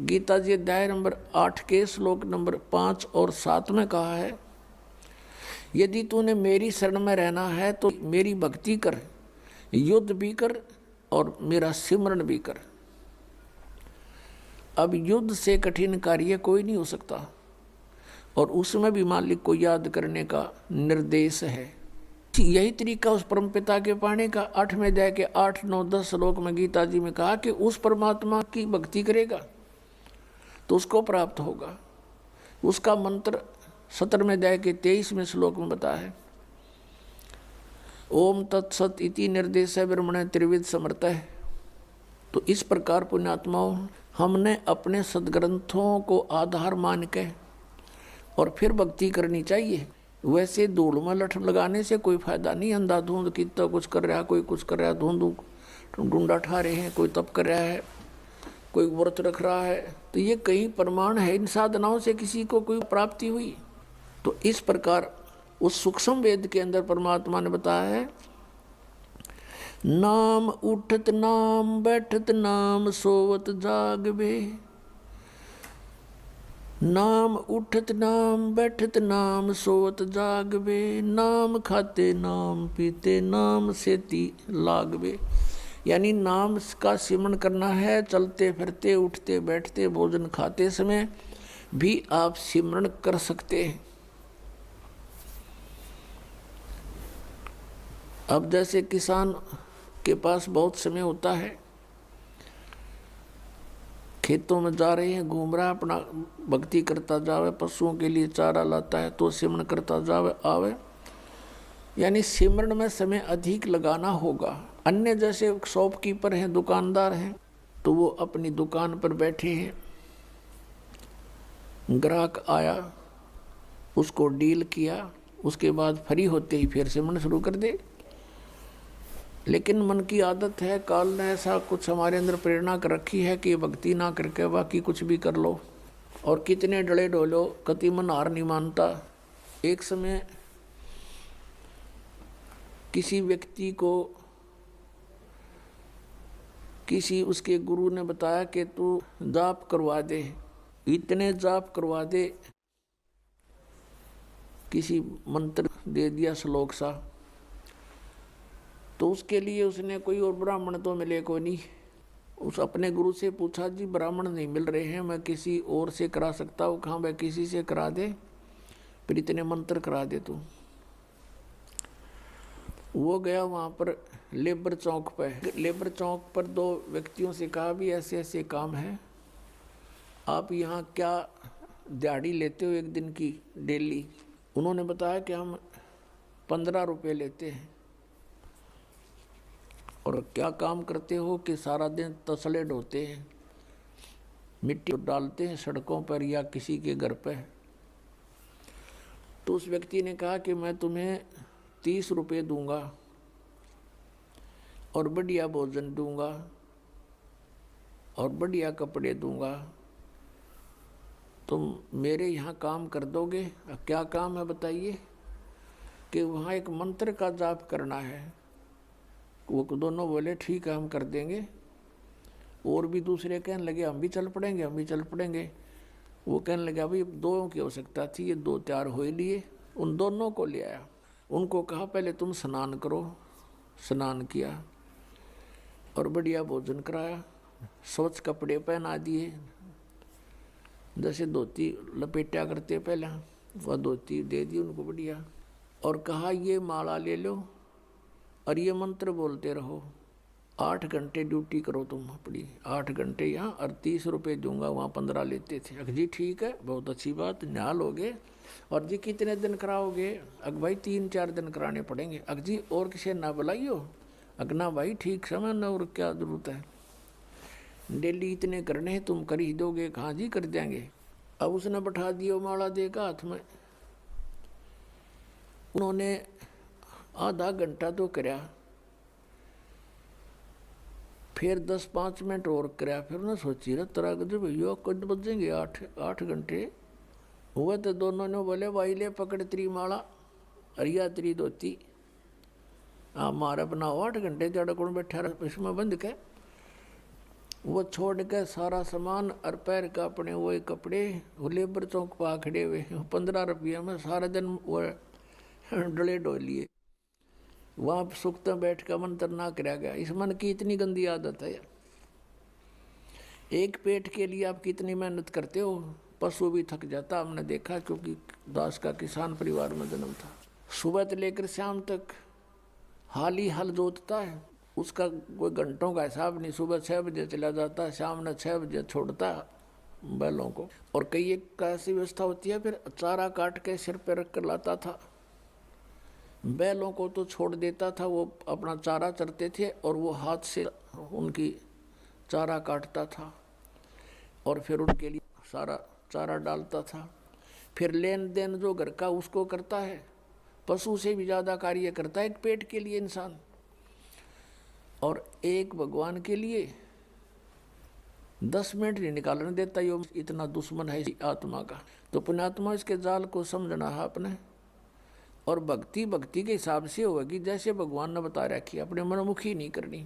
गीता जी अध्याय नंबर 8 के श्लोक नंबर 5 और 7 में कहा है, यदि तूने मेरी शरण में रहना है तो मेरी भक्ति कर, युद्ध भी कर और मेरा सिमरण भी कर। अब युद्ध से कठिन कार्य कोई नहीं हो सकता और उसमें भी मालिक को याद करने का निर्देश है। यही तरीका उस परमपिता के पाने का 8वें अध्याय के 8, 9, 10 श्लोक में गीता जी में कहा कि उस परमात्मा की भक्ति करेगा तो उसको प्राप्त होगा। उसका मंत्र 17वें अध्याय के 23वें श्लोक में बताया है, ओम तत्सत इति निर्देश ब्रह्मण त्रिविध समर्थ है। तो इस प्रकार पुण्यात्माओं, हमने अपने सदग्रंथों को आधार मान के और फिर भक्ति करनी चाहिए। वैसे धूल में लठ लगाने से कोई फायदा नहीं। अंधाधुंध कितना कुछ कर रहा है, कोई कुछ कर रहा है, धुंध डूंडा ठा रहे हैं, कोई तप कर रहा है, कोई व्रत रख रहा है, तो ये कई प्रमाण है इन साधनाओं से किसी को कोई प्राप्ति हुई। तो इस प्रकार उस सूक्ष्म वेद के अंदर परमात्मा ने बताया है, नाम उठत नाम बैठत नाम सोवत जागबे, नाम उठत नाम बैठत नाम सोवत जागबे, नाम खाते नाम पीते नाम सेती लागबे। यानी नाम का सिमरण करना है, चलते फिरते उठते बैठते भोजन खाते समय भी आप सिमरण कर सकते हैं। अब जैसे किसान के पास बहुत समय होता है, खेतों में जा रहे हैं, घूम रहा है, अपना भक्ति करता जावे, पशुओं के लिए चारा लाता है तो सिमरण करता जावे आवे, यानी सिमरण में समय अधिक लगाना होगा। अन्य जैसे शॉपकीपर हैं, दुकानदार हैं, तो वो अपनी दुकान पर बैठे हैं, ग्राहक आया, उसको डील किया, उसके बाद फ्री होते ही फिर सिमरण शुरू कर दे। लेकिन मन की आदत है, काल ने ऐसा कुछ हमारे अंदर प्रेरणा कर रखी है कि भक्ति ना करके बाकी कुछ भी कर लो, और कितने डले डोलो, कति मन हार नहीं मानता। एक समय किसी व्यक्ति को किसी उसके गुरु ने बताया कि तू जाप करवा दे, इतने जाप करवा दे, किसी मंत्र दे दिया श्लोक सा। तो उसके लिए उसने कोई और ब्राह्मण तो मिले को नहीं, उस अपने गुरु से पूछा, जी ब्राह्मण नहीं मिल रहे हैं, मैं किसी और से करा सकता हूँ? कहाँ मैं किसी से करा दे, फिर इतने मंत्र करा दे तू। वो गया वहाँ पर लेबर चौक पर। लेबर चौक पर दो व्यक्तियों से कहा, भी ऐसे ऐसे काम है, आप यहाँ क्या दिहाड़ी लेते हो एक दिन की डेली? उन्होंने बताया कि हम 15 रुपये लेते हैं। और क्या काम करते हो? कि सारा दिन तसले ढोते हैं, मिट्टी डालते हैं सड़कों पर या किसी के घर पर। तो उस व्यक्ति ने कहा कि मैं तुम्हें 30 रुपये दूंगा और बढ़िया भोजन दूंगा और बढ़िया कपड़े दूंगा, तुम मेरे यहाँ काम कर दोगे? क्या काम है बताइए? कि वहाँ एक मंत्र का जाप करना है। वो दोनों बोले ठीक है हम कर देंगे। और भी दूसरे कहने लगे हम भी चल पड़ेंगे, हम भी चल पड़ेंगे। वो कहने लगा भाई 2 की आवश्यकता थी, ये 2 तैयार हो लिए। उन दोनों को ले आया, उनको कहा पहले तुम स्नान करो। स्नान किया और बढ़िया भोजन कराया, स्वच्छ कपड़े पहना दिए, जैसे धोती लपेटा करते पहले, वह धोती दे दी उनको बढ़िया, और कहा ये माला ले लो और ये मंत्र बोलते रहो, 8 घंटे ड्यूटी करो तुम अपनी, 8 घंटे यहाँ, और 30 रुपये दूंगा, वहाँ 15 लेते थे। अग जी ठीक है, बहुत अच्छी बात, न्याल हो गए। और जी कितने दिन कराओगे? अग भाई 3-4 दिन कराने पड़ेंगे। अग जी और किसी ना बुलाइयो? अग ना भाई ठीक समय ना, और क्या जरूरत है, डेली इतने करने हैं, तुम कर ही दोगे? कहाँ जी कर देंगे। अब उसने बैठा दियो माला देगा हाथ में। उन्होंने आधा घंटा तो कराया, फिर 10-5 मिनट और कराया। फिर उन्हें सोची रहा तरह कर भैया कद बजेंगे 8 घंटे हुए। तो दोनों ने बोले भाई ले पकड़ तेरी माला, अरिया तेरी धोती, आप मारा बनाओ, 8 घंटे जड़ कौन बैठा रहा इसमें बंद के। वो छोड़ के सारा सामान और पैर का अपने वो कपड़े, वो लेबर चौक पा खड़े हुए, 15 रुपया में सारा दिन वो डले डोलिए, वहाँ सुख तो बैठ का मंत्र ना कराया गया। इस मन की इतनी गंदी आदत है। एक पेट के लिए आप कितनी मेहनत करते हो, पशु भी थक जाता, हमने देखा, क्योंकि दास का किसान परिवार में जन्म था। सुबह से लेकर शाम तक हाल ही हल जोतता है, उसका कोई घंटों का हिसाब नहीं। सुबह 6 बजे चला जाता है, शाम ने 6 बजे छोड़ता बैलों को। और कई एक का ऐसी व्यवस्था होती है, फिर चारा काट के सिर पर रख कर लाता था। बैलों को तो छोड़ देता था, वो अपना चारा चरते थे और वो हाथ से उनकी चारा काटता था और फिर उनके लिए सारा चारा डालता था। फिर लेन देन जो घर का उसको करता है, पशु से भी ज़्यादा कार्य करता है एक पेट के लिए इंसान। और एक भगवान के लिए 10 मिनट नहीं निकालने देता, यो इतना दुश्मन है आत्मा का। तो पुण्यात्मा इसके जाल को समझना है अपने, और भक्ति भक्ति के हिसाब से होगी, जैसे भगवान ने बता रखी, अपने मनमुखी नहीं करनी।